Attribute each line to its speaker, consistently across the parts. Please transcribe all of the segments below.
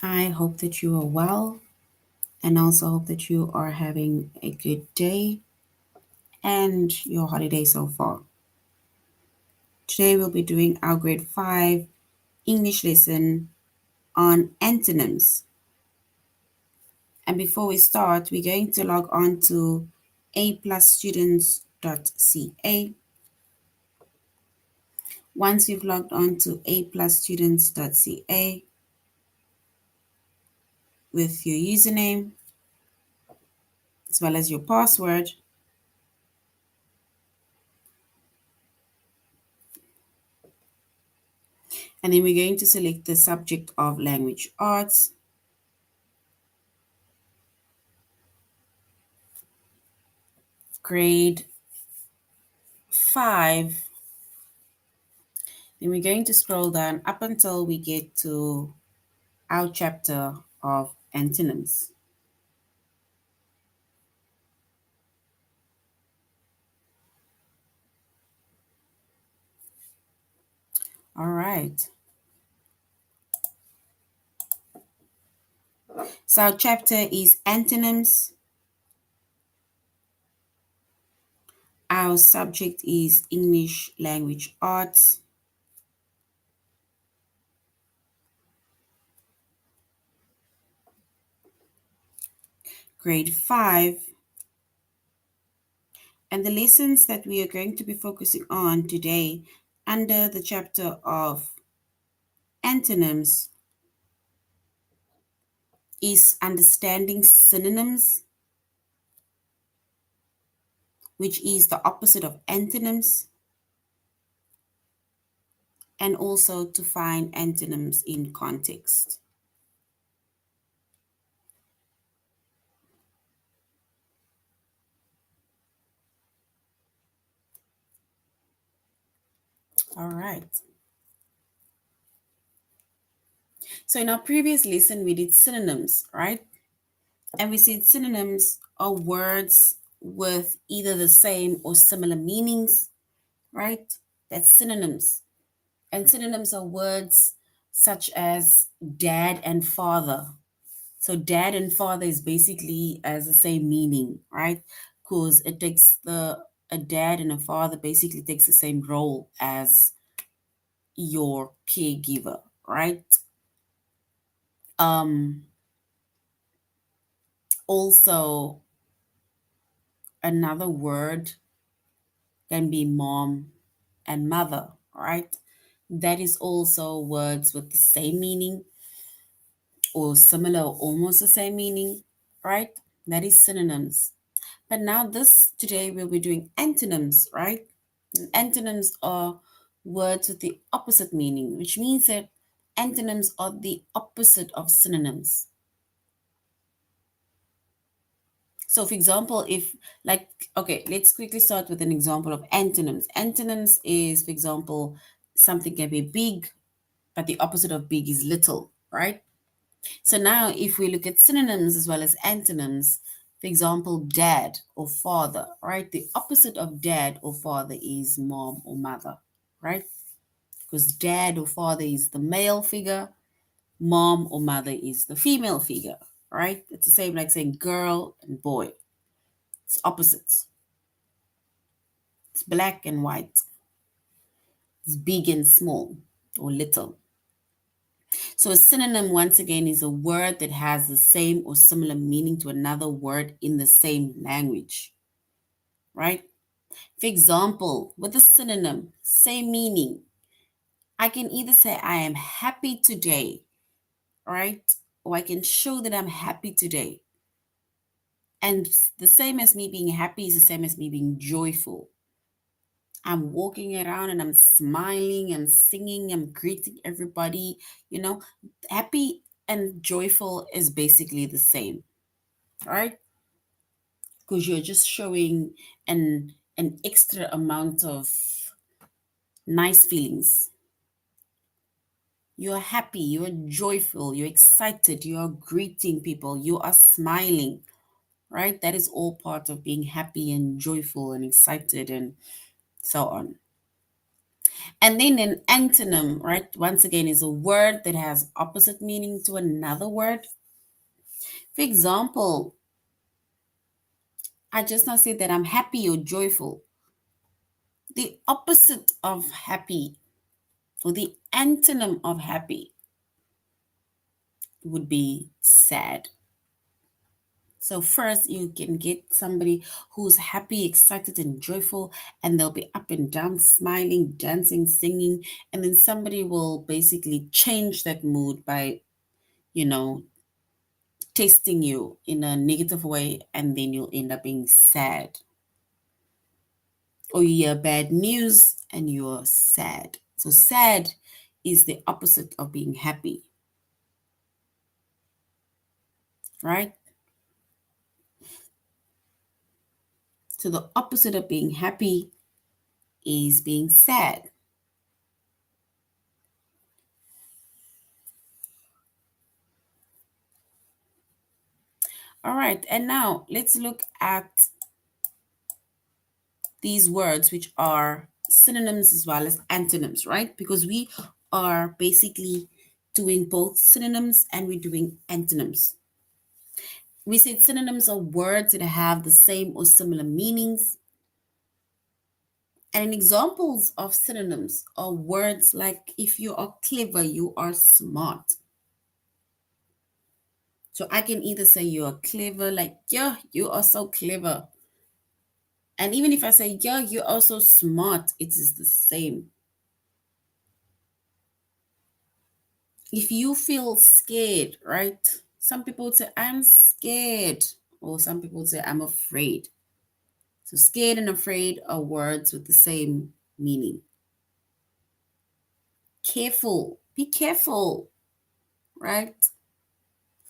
Speaker 1: I hope that you are well and also hope that you are having a good day and your holiday so far. Today we'll be doing our grade 5 English lesson on antonyms. And before we start, we're going to log on to aplusstudents.ca. Once you've logged on to aplusstudents.ca with your username as well as your password, and then we're going to select the subject of language arts, grade 5. Then we're going to scroll down up until we get to our chapter of antonyms. All right. So our chapter is antonyms. Our subject is English language arts. Grade 5. And the lessons that we are going to be focusing on today under the chapter of antonyms is understanding synonyms, which is the opposite of antonyms, and also to find antonyms in context. All right. So in our previous lesson, we did synonyms, right? And we said synonyms are words with either the same or similar meanings, right? That's synonyms. And synonyms are words such as dad and father. So dad and father is basically as the same meaning, right? Because it takes a dad and a father basically takes the same role as your caregiver, right? Um, Also, another word can be mom and mother, right? That is also words with the same meaning or similar or almost the same meaning, right? That is synonyms. But now this today we'll be doing antonyms, right? And antonyms are words with the opposite meaning, which means that antonyms are the opposite of synonyms. So, for example, okay, let's quickly start with an example of antonyms. Antonyms is, for example, something can be big, but the opposite of big is little, right? So now if we look at synonyms as well as antonyms, for example, dad or father, right? The opposite of dad or father is mom or mother, right? Because dad or father is the male figure, mom or mother is the female figure, right? It's the same like saying girl and boy. It's opposites. It's black and white. It's big and small or little. So a synonym, once again, is a word that has the same or similar meaning to another word in the same language, right? For example, with a synonym, same meaning, I can either say I am happy today, right? Or I can show that I'm happy today. And the same as me being happy is the same as me being joyful. I'm walking around and I'm smiling, I'm singing, I'm greeting everybody. You know, happy and joyful is basically the same, right? Because you're just showing an extra amount of nice feelings. You're happy, you're joyful, you're excited, you are greeting people, you are smiling, right? That is all part of being happy and joyful and excited and so on. And then an antonym, right? Once again, is a word that has opposite meaning to another word. For example, I just now said that I'm happy or joyful. The opposite of happy, or the antonym of happy, would be sad. So first you can get somebody who's happy, excited, and joyful, and they'll be up and down, smiling, dancing, singing, and then somebody will basically change that mood by, you know, testing you in a negative way, and then you'll end up being sad. Or you hear bad news and you're sad. So sad is the opposite of being happy, right? So the opposite of being happy is being sad. All right, and now let's look at these words, which are synonyms as well as antonyms, right? Because we are basically doing both synonyms and we're doing antonyms. We said synonyms are words that have the same or similar meanings. And examples of synonyms are words like if you are clever, you are smart. So I can either say you are clever, like, yeah, you are so clever. And even if I say, yeah, you're also smart, it is the same. If you feel scared, right? Some people would say, I'm scared. Or some people would say, I'm afraid. So scared and afraid are words with the same meaning. Careful, be careful, right?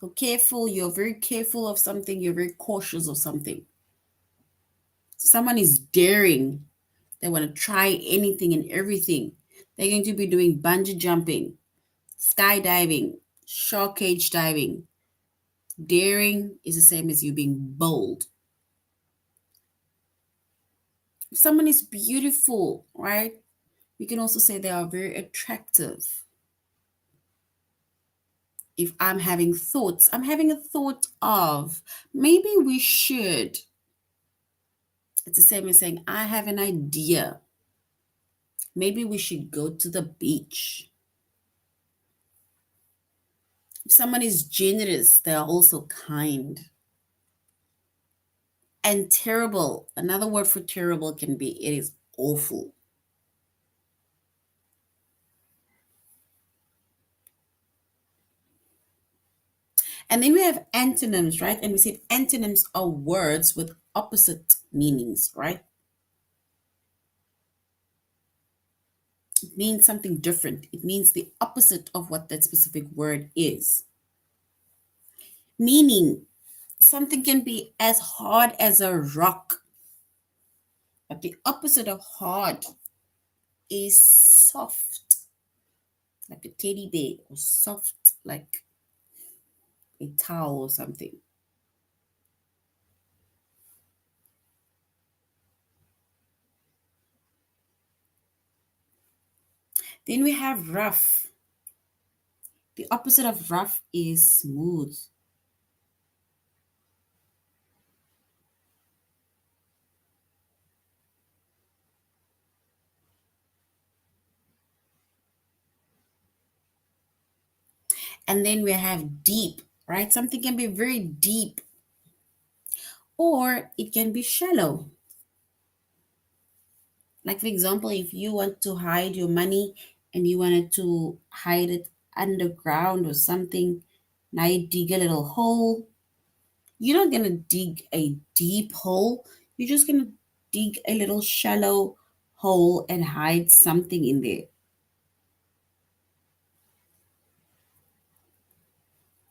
Speaker 1: So careful, you're very careful of something, you're very cautious of something. Someone is daring, they want to try anything and everything. They're going to be doing bungee jumping, skydiving, shark cage diving. Daring is the same as you being bold. If someone is beautiful, right? We can also say they are very attractive. If I'm having thoughts, I'm having a thought of maybe we should. It's the same as saying, I have an idea. Maybe we should go to the beach. If someone is generous, they are also kind. And terrible, another word for terrible can be it is awful. And then we have antonyms, right? And we said antonyms are words with opposite meanings, right? It means something different. It means the opposite of what that specific word is. Meaning, something can be as hard as a rock, but the opposite of hard is soft, like a teddy bear, or soft like a towel or something. Then we have rough. The opposite of rough is smooth. And then we have deep, right? Something can be very deep or it can be shallow. Like, for example, if you want to hide your money and you wanted to hide it underground or something, now you dig a little hole. You're not going to dig a deep hole, you're just going to dig a little shallow hole and hide something in there.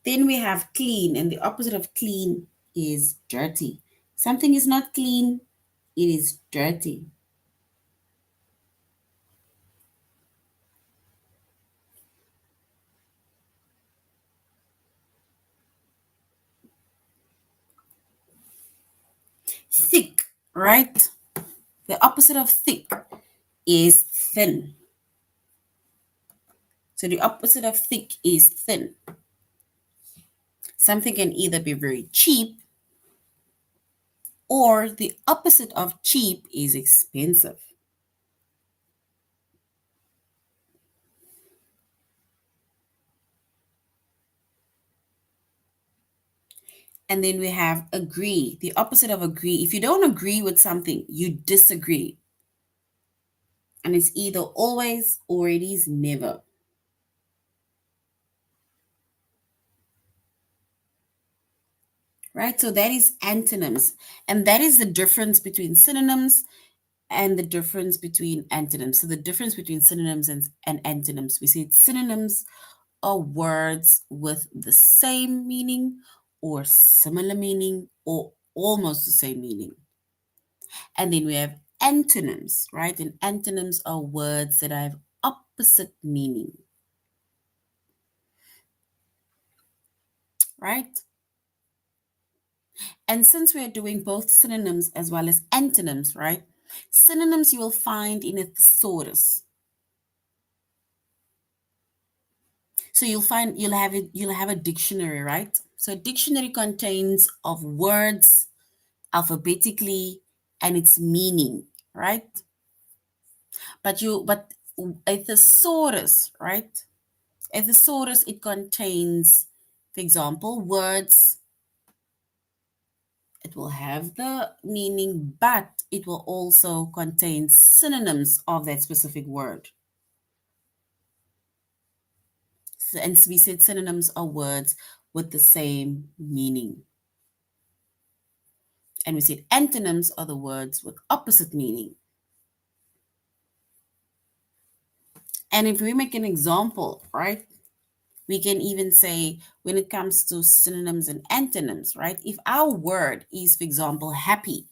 Speaker 1: Then we have clean, and the opposite of clean is dirty. Something is not clean, it is dirty. Thick, right? The opposite of thick is thin. So the opposite of thick is thin. Something can either be very cheap, or the opposite of cheap is expensive. And then we have agree. The opposite of agree. If you don't agree with something, you disagree. And it's either always or it is never. Right? So that is antonyms. And that is the difference between synonyms and the difference between antonyms. So the difference between synonyms and antonyms, we said synonyms are words with the same meaning or similar meaning or almost the same meaning. And then we have antonyms, right? And antonyms are words that have opposite meaning, right? And since we are doing both synonyms as well as antonyms, right? Synonyms you will find in a thesaurus. So you'll have a dictionary, right? So a dictionary contains of words alphabetically and its meaning, right? But a thesaurus, right? A thesaurus, it contains, for example, words. It will have the meaning, but it will also contain synonyms of that specific word. And we said synonyms are words with the same meaning. And we said antonyms are the words with opposite meaning. And if we make an example, right, we can even say when it comes to synonyms and antonyms, right, if our word is, for example, happy,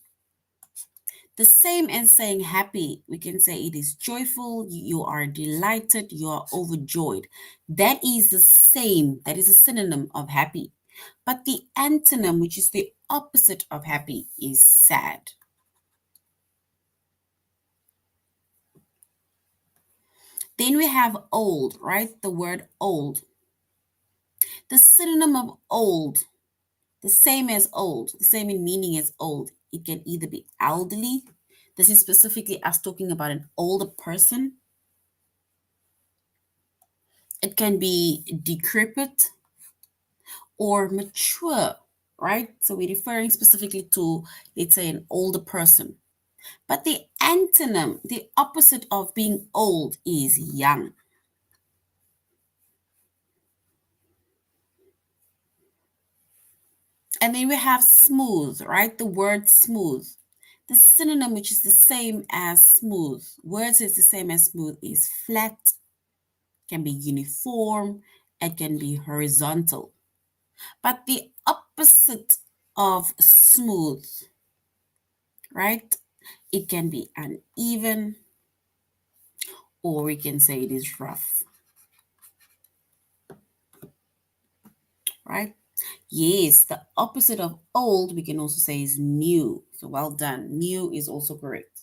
Speaker 1: the same as saying happy, we can say it is joyful, you are delighted, you are overjoyed. That is the same, that is a synonym of happy. But the antonym, which is the opposite of happy, is sad. Then we have old, right? The word old. The synonym of old, the same as old, the same in meaning as old. It can either be elderly. This is specifically us talking about an older person. It can be decrepit or mature, right? So we're referring specifically to, let's say, an older person. But the antonym, the opposite of being old, is young. And then we have smooth, right? The word smooth. The synonym, which is the same as smooth, words is the same as smooth, is flat, can be uniform, it can be horizontal. But the opposite of smooth, right? It can be uneven, or we can say it is rough, right? Yes, the opposite of old, we can also say is new. So well done. New is also correct.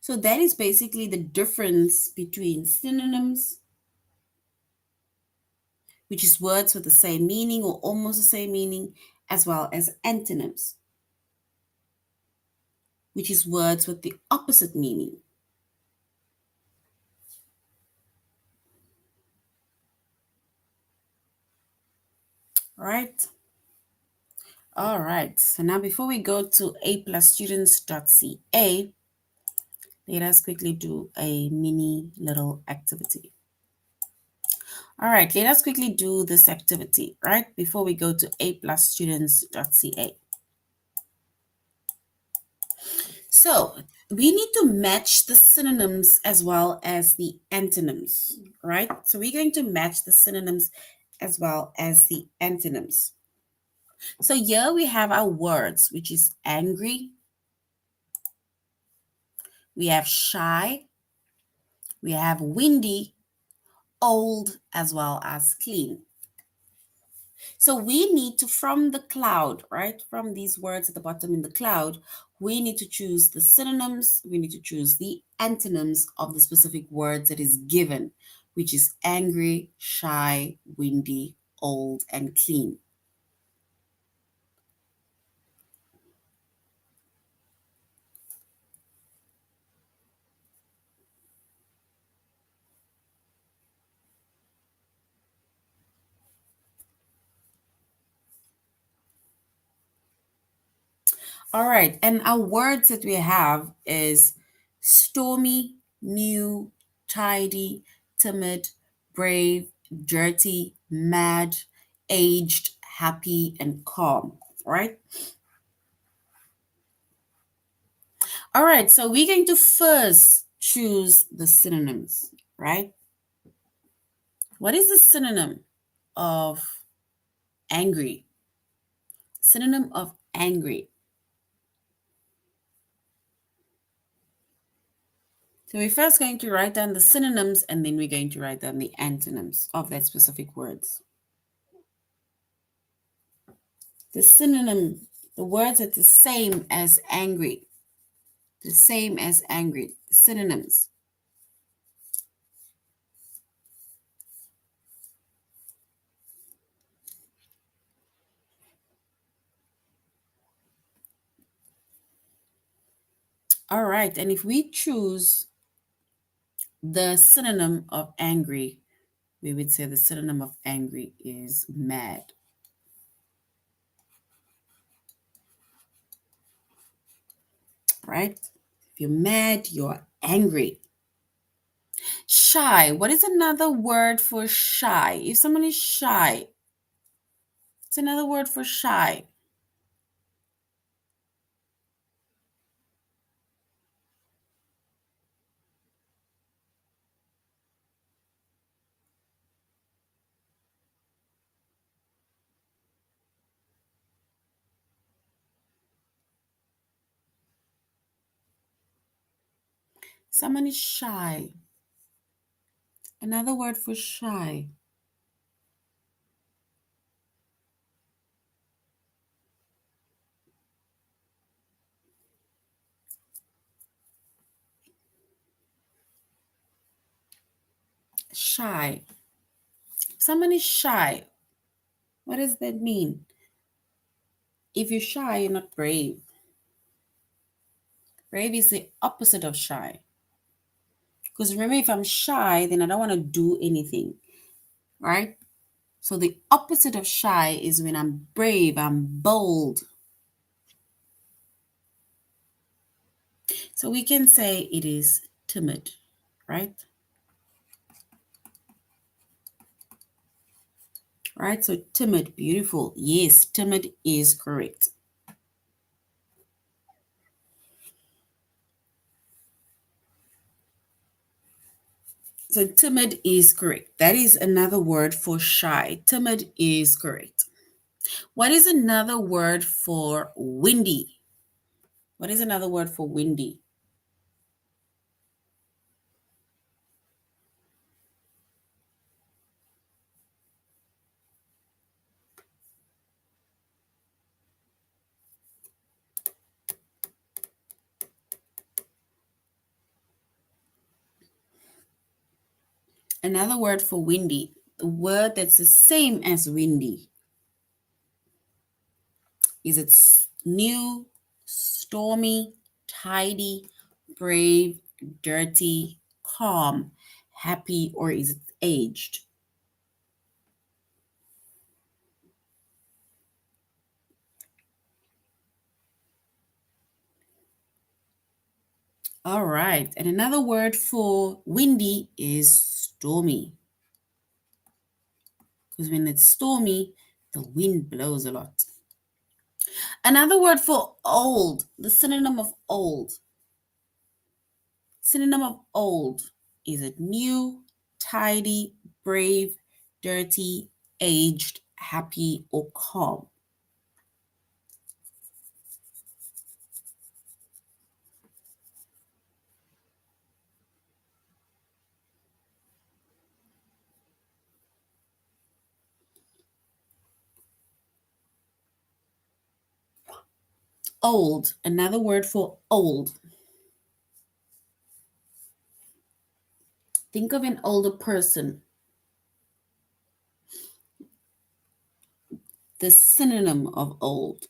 Speaker 1: So that is basically the difference between synonyms, which is words with the same meaning or almost the same meaning, as well as antonyms, which is words with the opposite meaning. All right. All right. So now before we go to a+students.ca, let us quickly do a mini little activity. All right, let us quickly do this activity, right? Before we go to a+students.ca. So we need to match the synonyms as well as the antonyms, right? So we're going to match the synonyms as well as the antonyms. So here we have our words, which is angry, we have shy, we have windy, old, as well as clean. So we need to, from the cloud, right? From these words at the bottom in the cloud, we need to choose the synonyms, we need to choose the antonyms of the specific words that is given, which is angry, shy, windy, old, and clean. All right, and our words that we have is stormy, new, tidy, timid, brave, dirty, mad, aged, happy, and calm. All right. All right, so we're going to first choose the synonyms, right? What is the synonym of angry? Synonym of angry. So we're first going to write down the synonyms and then we're going to write down the antonyms of that specific words. The synonym, the words are the same as angry. The same as angry. Synonyms. All right, and if we choose the synonym of angry, we would say the synonym of angry is mad. Right? If you're mad, you're angry. Shy. What is another word for shy? If someone is shy, it's another word for shy. Someone is shy. Another word for shy. Shy. Someone is shy. What does that mean? If you're shy, you're not brave. Brave is the opposite of shy. Because remember, if I'm shy, then I don't want to do anything, right? So the opposite of shy is when I'm brave, I'm bold. So we can say it is timid, right? Right, so timid, beautiful. Yes, timid is correct. So timid is correct. That is another word for shy. Timid is correct. What is another word for windy? What is another word for windy? Another word for windy, the word that's the same as windy, is it new, stormy, tidy, brave, dirty, calm, happy, or is it aged? All right. And another word for windy is stormy. Because when it's stormy, the wind blows a lot. Another word for old, the synonym of old. Synonym of old. Is it new, tidy, brave, dirty, aged, happy, or calm? Old. Another word for old. Think of an older person. The synonym of old.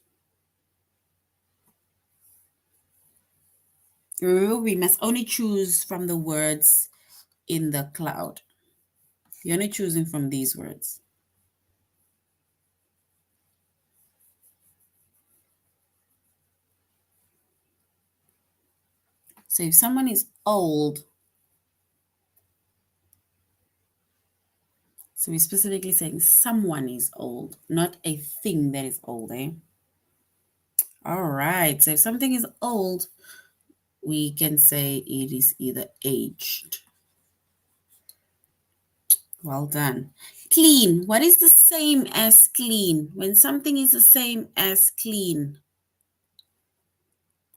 Speaker 1: Remember, we must only choose from the words in the cloud. You're only choosing from these words. So if someone is old, so we're specifically saying someone is old, not a thing that is old, eh? All right. So if something is old, we can say it is either aged. Well done. Clean. What is the same as clean? When something is the same as clean,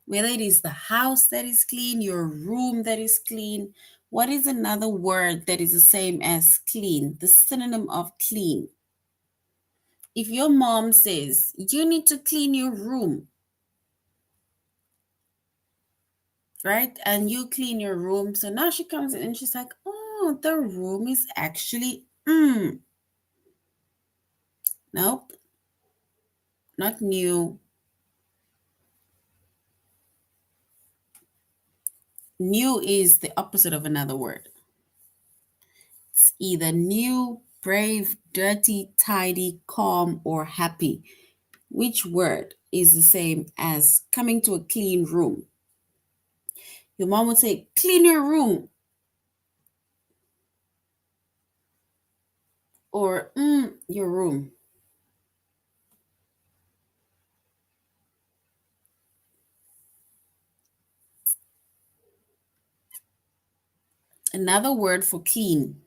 Speaker 1: whether it is the house that is clean, your room that is clean, what is another word that is the same as clean? The synonym of clean. If your mom says, you need to clean your room, right? And you clean your room. So now she comes in and she's like, oh, the room is actually, nope, not new. New is the opposite of another word. It's either new, brave, dirty, tidy, calm, or happy. Which word is the same as coming to a clean room? Your mom would say, clean your room. Or, your room. Another word for clean.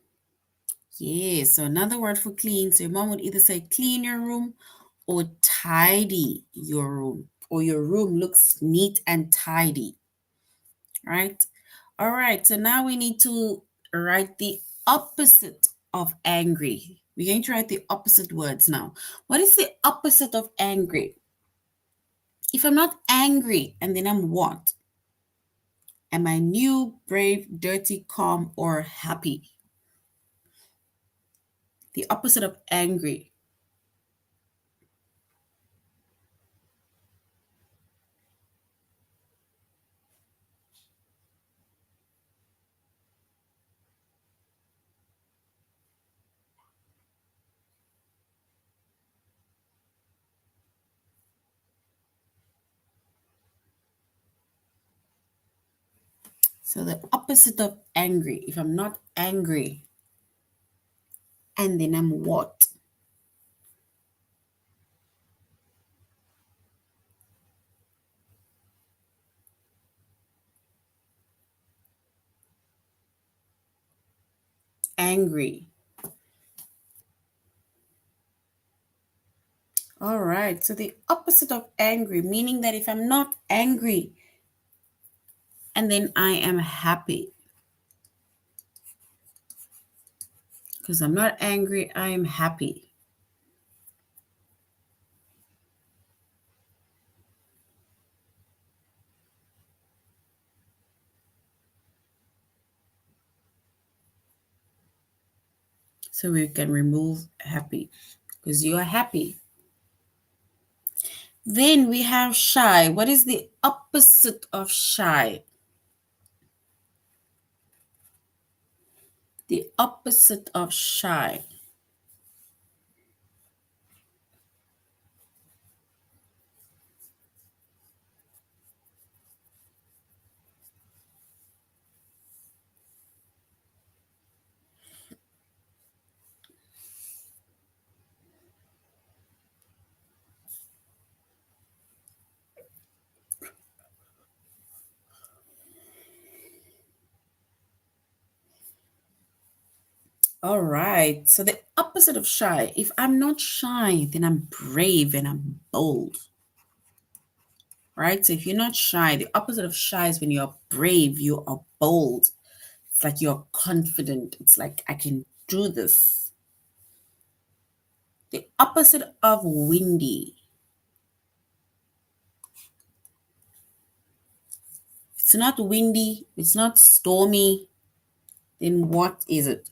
Speaker 1: Yeah, so another word for clean. So your mom would either say clean your room or tidy your room, or your room looks neat and tidy, right? All right, so now we need to write the opposite of angry. We're going to write the opposite words now. What is the opposite of angry? If I'm not angry, and then I'm what? Am I new, brave, dirty, calm, or happy? The opposite of angry. So the opposite of angry, if I'm not angry, and then I'm what? Angry. All right, so the opposite of angry, meaning that if I'm not angry, and then I am happy. Because I'm not angry, I am happy. So we can remove happy because you are happy. Then we have shy. What is the opposite of shy? The opposite of shy. All right. So the opposite of shy. If I'm not shy, then I'm brave and I'm bold. Right? So if you're not shy, the opposite of shy is when you're brave, you are bold. It's like you're confident. It's like, I can do this. The opposite of windy. It's not windy, it's not stormy, then what is it?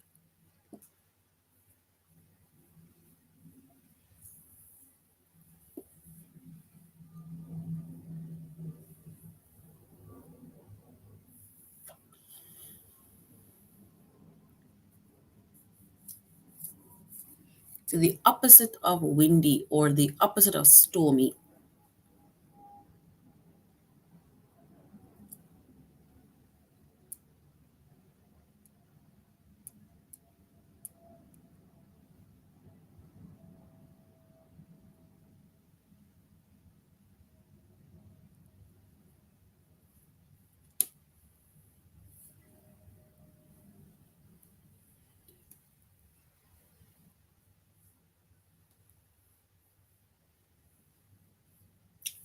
Speaker 1: So the opposite of windy or the opposite of stormy.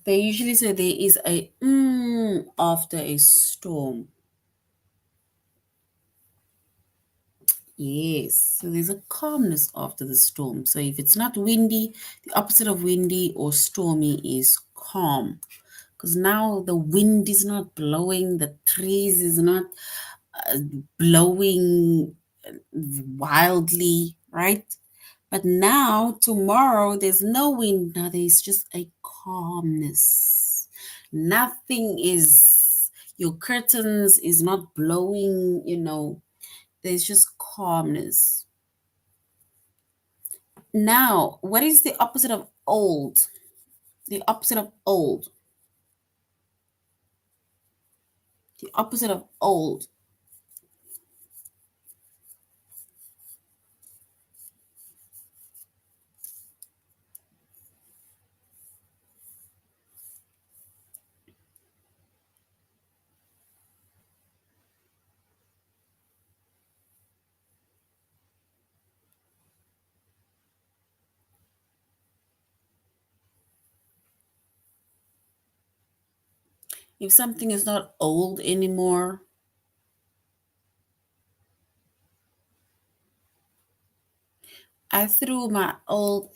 Speaker 1: They usually say there is a after a storm. Yes, so there's a calmness after the storm. So if it's not windy, the opposite of windy or stormy is calm. Because now the wind is not blowing, the trees is not uh, blowing wildly, right? But now, tomorrow, there's no wind. Now there's just a calmness. Nothing is, your curtains is not blowing, there's just calmness. Now, what is the opposite of old? The opposite of old. The opposite of old. If something is not old anymore, I threw my old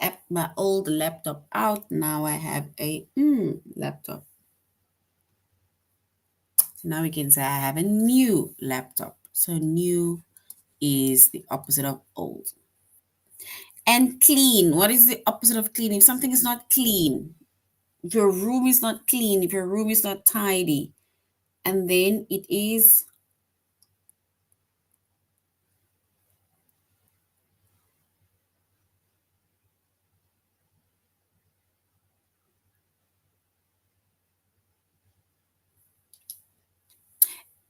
Speaker 1: laptop out. Now I have a laptop. So now we can say I have a new laptop. So new is the opposite of old. And clean. What is the opposite of clean? If something is not clean, if your room is not clean, if your room is not tidy, and then it is,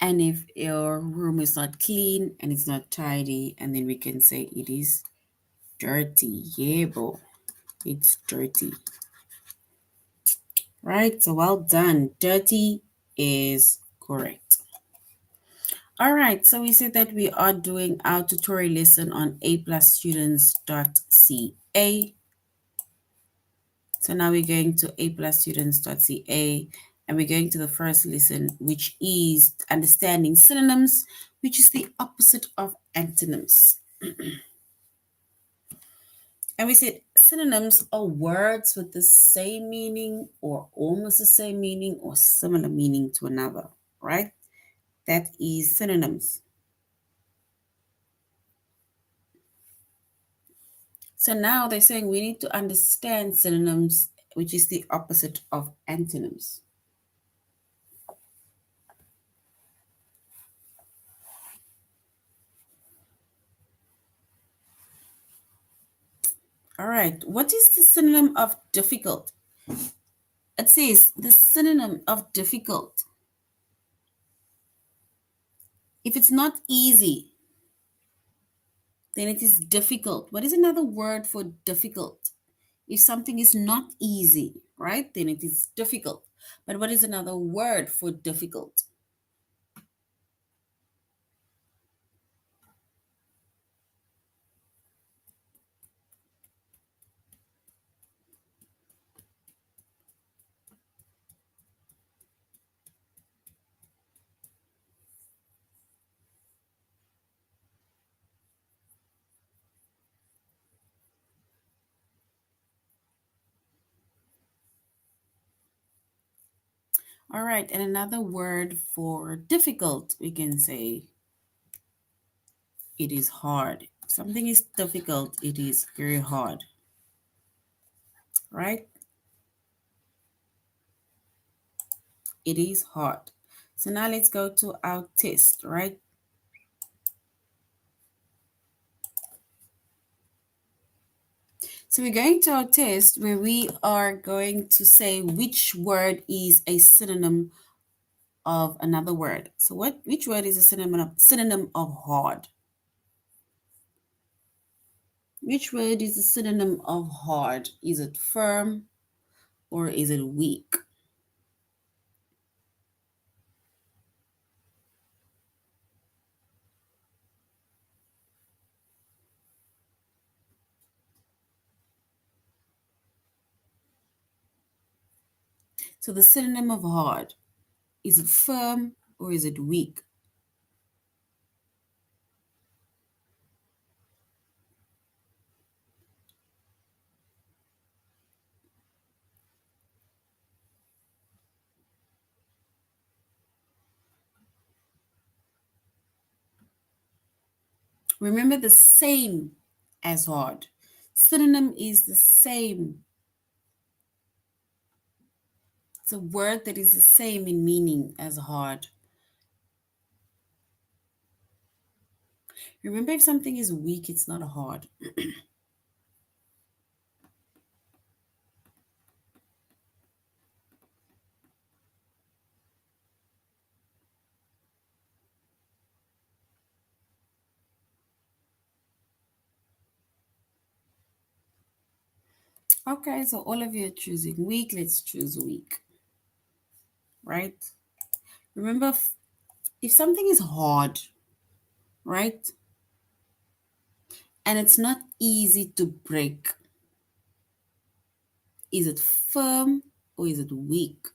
Speaker 1: and if your room is not clean and it's not tidy, and then we can say it is dirty. Yeah, bro. It's dirty. Right? So well done. Dirty is correct. All right, so we said that we are doing our tutorial lesson on aplusstudents.ca. So now we're going to aplusstudents.ca and we're going to the first lesson, which is understanding synonyms, which is the opposite of antonyms. And we said synonyms are words with the same meaning or almost the same meaning or similar meaning to another, right? That is synonyms. So now they're saying we need to understand synonyms, which is the opposite of antonyms. All right, what is the synonym of difficult? It says the synonym of difficult. If it's not easy, then it is difficult. What is another word for difficult? If something is not easy, right, then it is difficult. But what is another word for difficult? All right, and another word for difficult, we can say it is hard. If something is difficult, it is very hard, right? It is hard. So now let's go to our test, right? So we're going to our test where we are going to say which word is a synonym of another word. So which word is a synonym of hard? Which word is a synonym of hard? Is it firm or is it weak? So the synonym of hard, is it firm or is it weak? Remember the same as hard. Synonym is the same. It's a word that is the same in meaning as hard. Remember, if something is weak, it's not hard. Okay, so all of you are choosing weak. Let's choose weak, right? Remember, if something is hard, right, and it's not easy to break, is it firm or is it weak?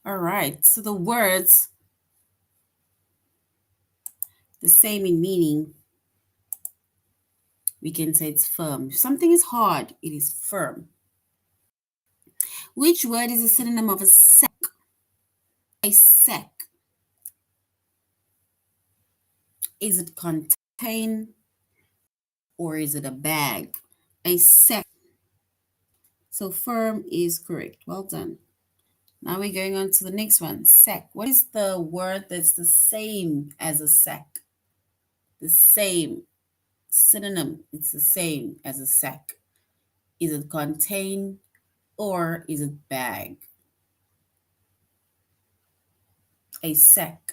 Speaker 1: All right, so the words, the same in meaning, we can say it's firm. If something is hard, it is firm. Which word is a synonym of a sack? A sack. Is it contain or is it a bag? A sack. So firm is correct. Well done. Now we're going on to the next one. Sack. What is the word that's the same as a sack? The same. Synonym. It's the same as a sack. Is it contain or is it bag? A sack.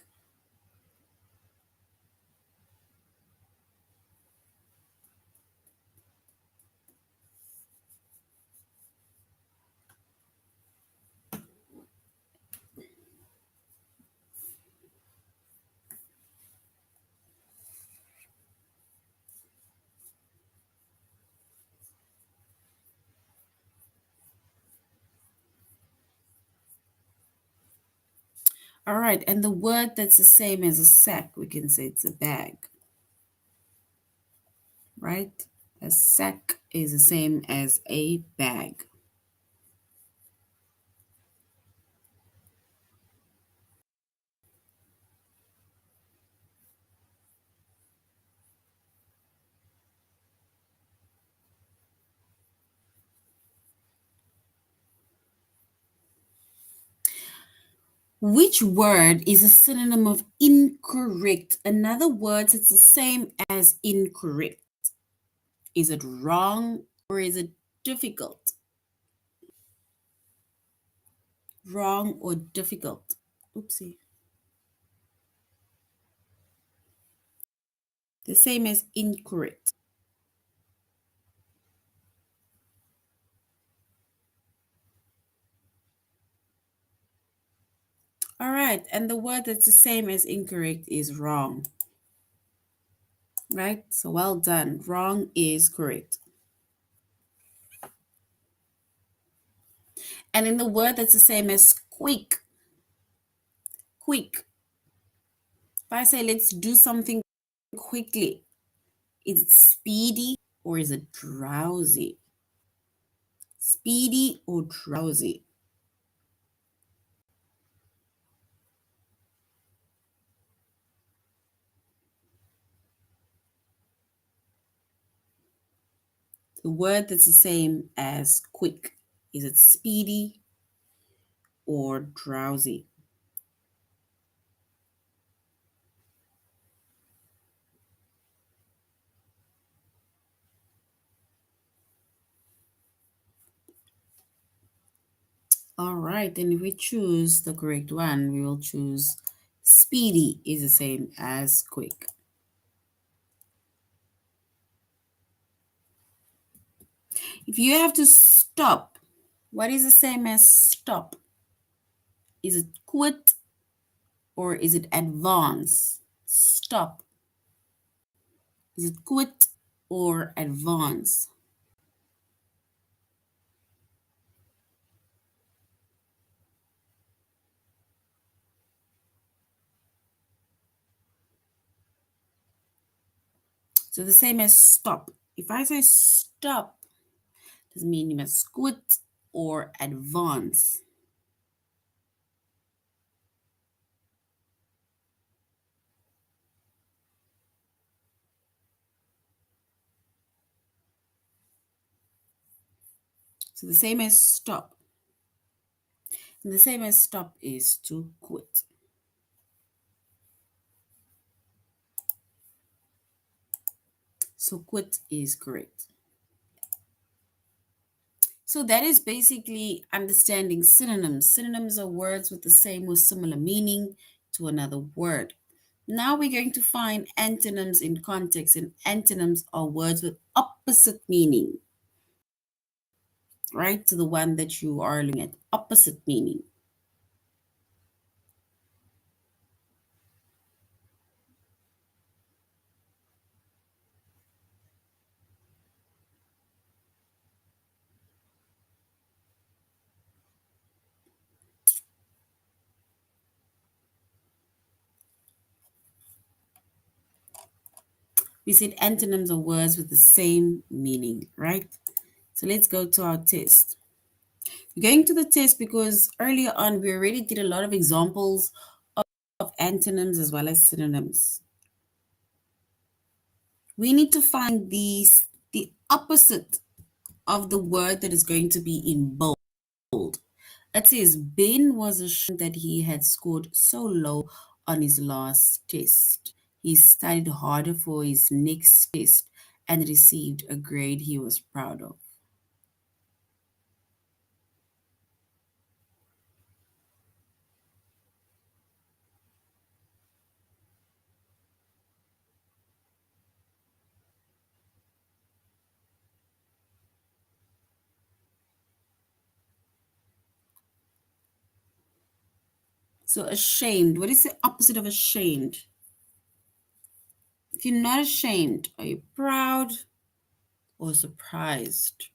Speaker 1: All right. And the word that's the same as a sack, we can say it's a bag, right? A sack is the same as a bag. Which word is a synonym of incorrect? In other words, it's the same as incorrect. Is it wrong or is it difficult? Wrong or difficult? Oopsie. The same as incorrect. All right, and the word that's the same as incorrect is wrong. right? So well done. Wrong is correct. And in the word that's the same as quick, quick. If I say let's do something quickly, is it speedy or is it drowsy? Speedy or drowsy? The word that's the same as quick, is it speedy or drowsy? All right, then if we choose the correct one, we will choose speedy is the same as quick. If you have to stop, what is the same as stop? Is it quit or is it advance? Stop. Is it quit or advance? So the same as stop. If I say stop, does it mean you must quit or advance? So the same as stop. And the same as stop is to quit. So quit is correct. So that is basically understanding synonyms. Synonyms are words with the same or similar meaning to another word. Now we're going to find antonyms in context, and antonyms are words with opposite meaning, right? To the one that you are looking at, opposite meaning. We said antonyms are words with the same meaning, right? So let's go to our test. We're going to the test because earlier on we already did a lot of examples of antonyms as well as synonyms. We need to find the opposite of the word that is going to be in bold. It says Ben was ashamed that he had scored so low on his last test. He studied harder for his next test and received a grade he was proud of. So ashamed, what is the opposite of ashamed? If you're not ashamed, are you proud or surprised?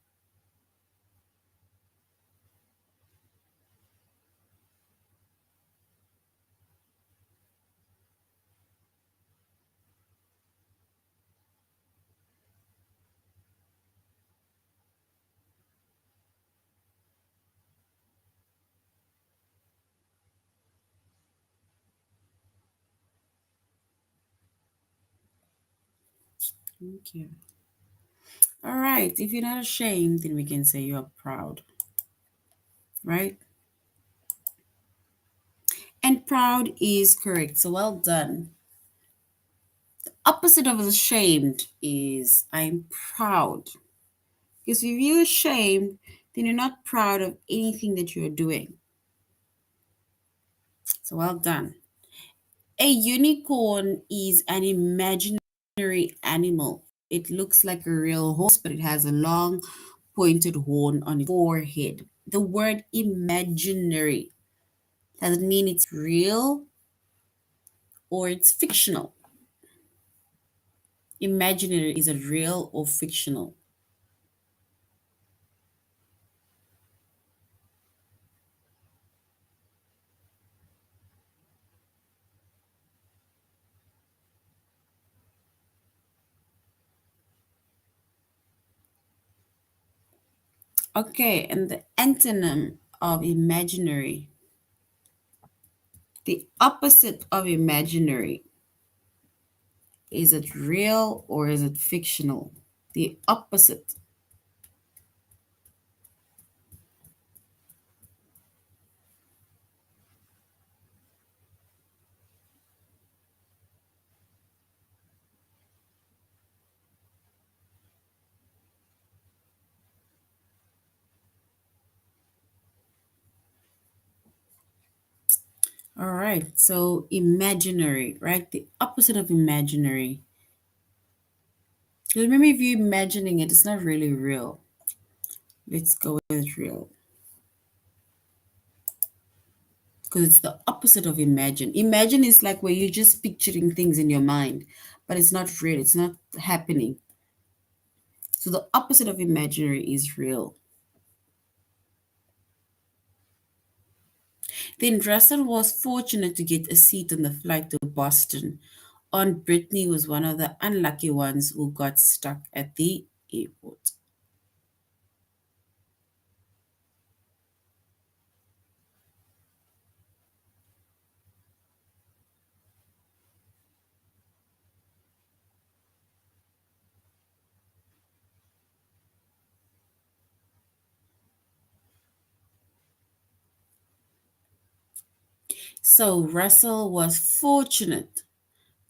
Speaker 1: Thank you. All right. If you're not ashamed, then we can say you are proud, right? And proud is correct. So well done. Opposite of ashamed is I'm proud. Because if you're ashamed, then you're not proud of anything that you're doing. So well done. A unicorn is an imaginary animal. It looks like a real horse, but it has a long pointed horn on its forehead. The word imaginary, does it mean it's real or it's fictional? Imaginary, is it real or fictional? Okay, and the antonym of imaginary, the opposite of imaginary, is it real or is it fictional? The opposite. All right, so imaginary, right? The opposite of imaginary. Remember, if you're imagining it, it's not really real. Let's go with real because it's the opposite of imagine. Imagine is like where you're just picturing things in your mind, but it's not real, it's not happening. So the opposite of imaginary is real. Then Russell was fortunate to get a seat on the flight to Boston. Aunt Brittany was one of the unlucky ones who got stuck at the airport. So Russell was fortunate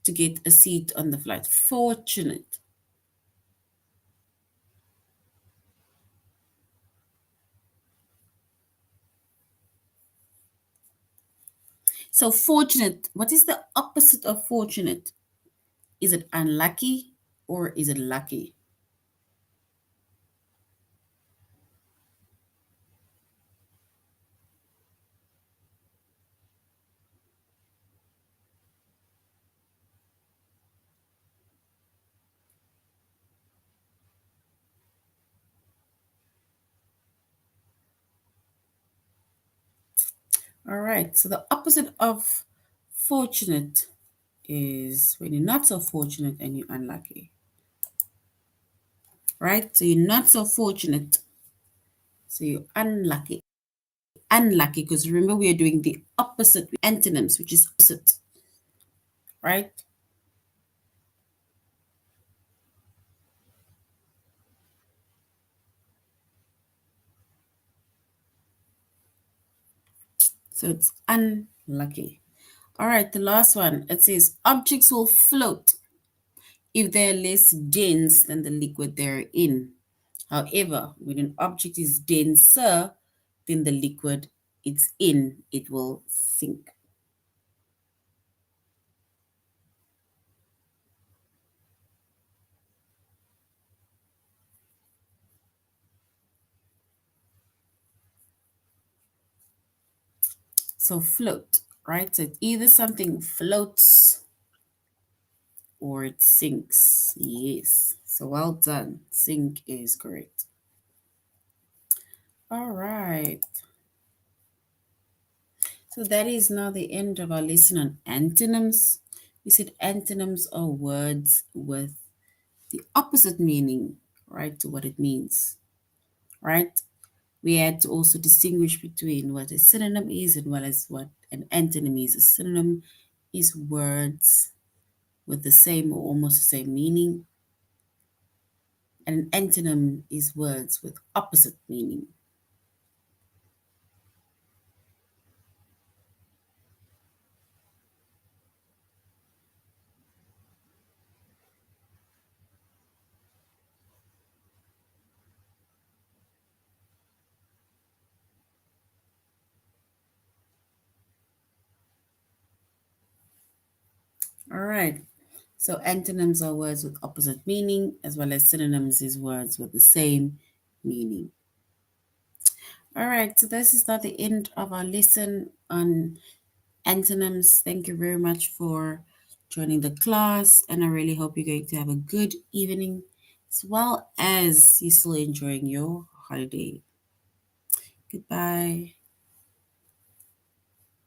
Speaker 1: to get a seat on the flight. Fortunate. So fortunate, what is the opposite of fortunate? Is it unlucky or is it lucky? All right. So the opposite of fortunate is when you're not so fortunate and you're unlucky. Right? So you're not so fortunate. So you're unlucky. Unlucky, because remember we are doing the opposite antonyms, which is opposite. Right? So it's unlucky. All right, the last one. It says objects will float if they're less dense than the liquid they're in. However, when an object is denser than the liquid it's in, it will sink. So float, right? So it's either something floats or it sinks. Yes. So well done. Sink is correct. All right. So that is now the end of our lesson on antonyms. We said antonyms are words with the opposite meaning, right, to what it means, right? We had to also distinguish between what a synonym is and what is what an antonym is. A synonym is words with the same or almost the same meaning, and an antonym is words with opposite meaning. All right. So antonyms are words with opposite meaning, as well as synonyms is words with the same meaning. All right, so this is not the end of our lesson on antonyms. Thank you very much for joining the class, and I really hope you're going to have a good evening as well as you're still enjoying your holiday. Goodbye.